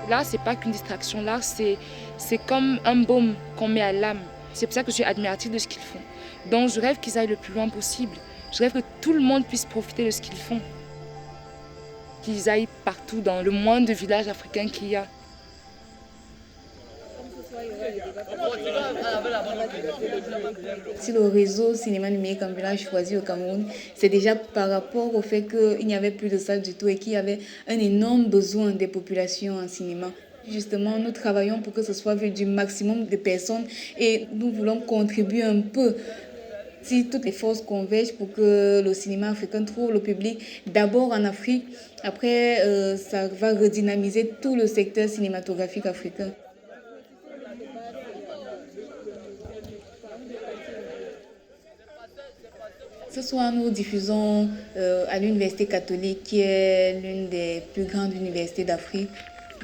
L'art, c'est pas qu'une distraction. L'art, c'est comme un baume qu'on met à l'âme. C'est pour ça que je suis admirative de ce qu'ils font. Donc je rêve qu'ils aillent le plus loin possible. Je rêve que tout le monde puisse profiter de ce qu'ils font. Qu'ils aillent partout dans le moindre village africain qu'il y a. Si le réseau cinéma numérique ambulant choisi au Cameroun, c'est déjà par rapport au fait qu'il n'y avait plus de salles du tout et qu'il y avait un énorme besoin des populations en cinéma. Justement, nous travaillons pour que ce soit vu du maximum de personnes et nous voulons contribuer un peu. Si toutes les forces convergent pour que le cinéma africain trouve le public, d'abord en Afrique, après ça va redynamiser tout le secteur cinématographique africain. Ce soir, nous diffusons à l'Université catholique, qui est l'une des plus grandes universités d'Afrique.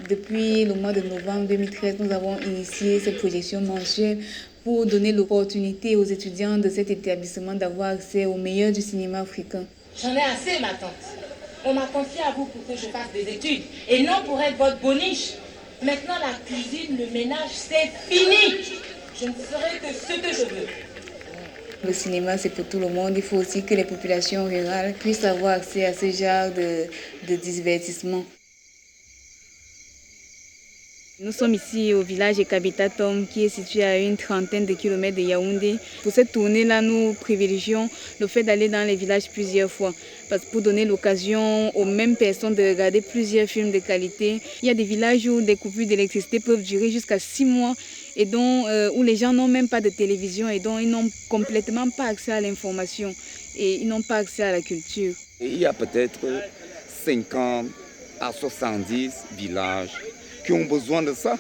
Depuis le mois de novembre 2013, nous avons initié cette projection mensuelle pour donner l'opportunité aux étudiants de cet établissement d'avoir accès au meilleur du cinéma africain. J'en ai assez, ma tante. On m'a confié à vous pour que je fasse des études et non pour être votre boniche. Maintenant, la cuisine, le ménage, c'est fini. Je ne ferai que ce que je veux. Le cinéma, c'est pour tout le monde. Il faut aussi que les populations rurales puissent avoir accès à ce genre de divertissement. Nous sommes ici au village Ekabitatom, qui est situé à une trentaine de kilomètres de Yaoundé. Pour cette tournée-là, nous privilégions le fait d'aller dans les villages plusieurs fois, parce que pour donner l'occasion aux mêmes personnes de regarder plusieurs films de qualité. Il y a des villages où des coupures d'électricité peuvent durer jusqu'à 6 mois et donc, où les gens n'ont même pas de télévision et donc ils n'ont complètement pas accès à l'information et ils n'ont pas accès à la culture. Il y a peut-être 50 à 70 villages qui ont besoin de ça.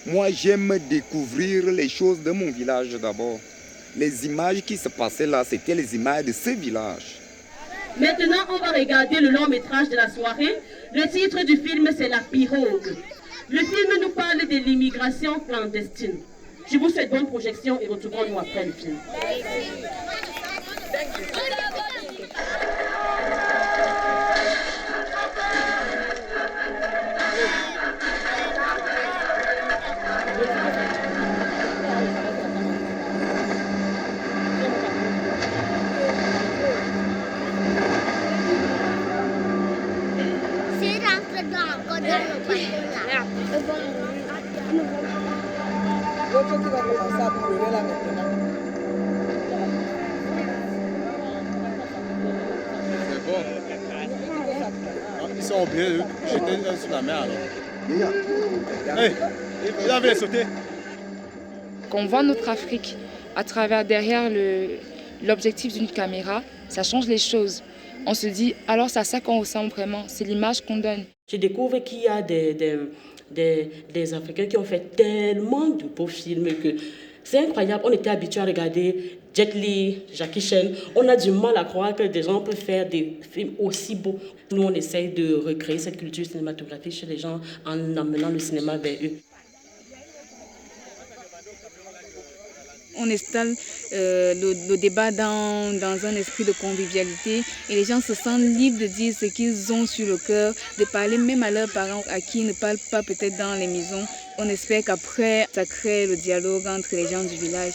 Moi, j'aime découvrir les choses de mon village d'abord. Les images qui se passaient là, c'était les images de ce village. Maintenant, on va regarder le long métrage de la soirée. Le titre du film, c'est La Pirogue. Le film nous parle de l'immigration clandestine. Je vous souhaite bonne projection et retrouvons-nous après le film. L'autre qui va commencer à pleurer là maintenant. C'est bon. Ils sont obligés de jeter sur la mer alors. Hey, il avait sauté. Quand on voit notre Afrique à travers derrière l'objectif d'une caméra, ça change les choses. On se dit, alors c'est à ça qu'on ressemble vraiment, c'est l'image qu'on donne. Je découvre qu'il y a des Africains qui ont fait tellement de beaux films que c'est incroyable. On était habitués à regarder Jet Li, Jackie Chan. On a du mal à croire que des gens peuvent faire des films aussi beaux. Nous, on essaye de recréer cette culture cinématographique chez les gens en amenant le cinéma vers eux. On installe le débat dans un esprit de convivialité et les gens se sentent libres de dire ce qu'ils ont sur le cœur, de parler même à leurs parents à qui ils ne parlent pas peut-être dans les maisons. On espère qu'après, ça crée le dialogue entre les gens du village.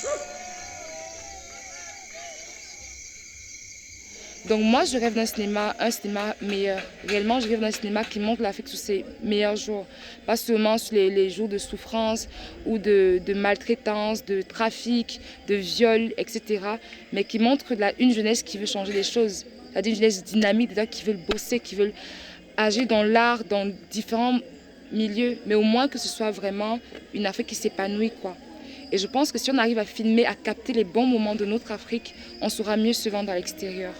Donc moi, je rêve d'un cinéma, un cinéma meilleur. Réellement, je rêve d'un cinéma qui montre l'Afrique sous ses meilleurs jours. Pas seulement sur les jours de souffrance ou de maltraitance, de trafic, de viol, etc. Mais qui montre une jeunesse qui veut changer les choses. C'est-à-dire une jeunesse dynamique, qui veut bosser, qui veut agir dans l'art, dans différents milieux. Mais au moins que ce soit vraiment une Afrique qui s'épanouit, quoi. Et je pense que si on arrive à filmer, à capter les bons moments de notre Afrique, on saura mieux se vendre à l'extérieur.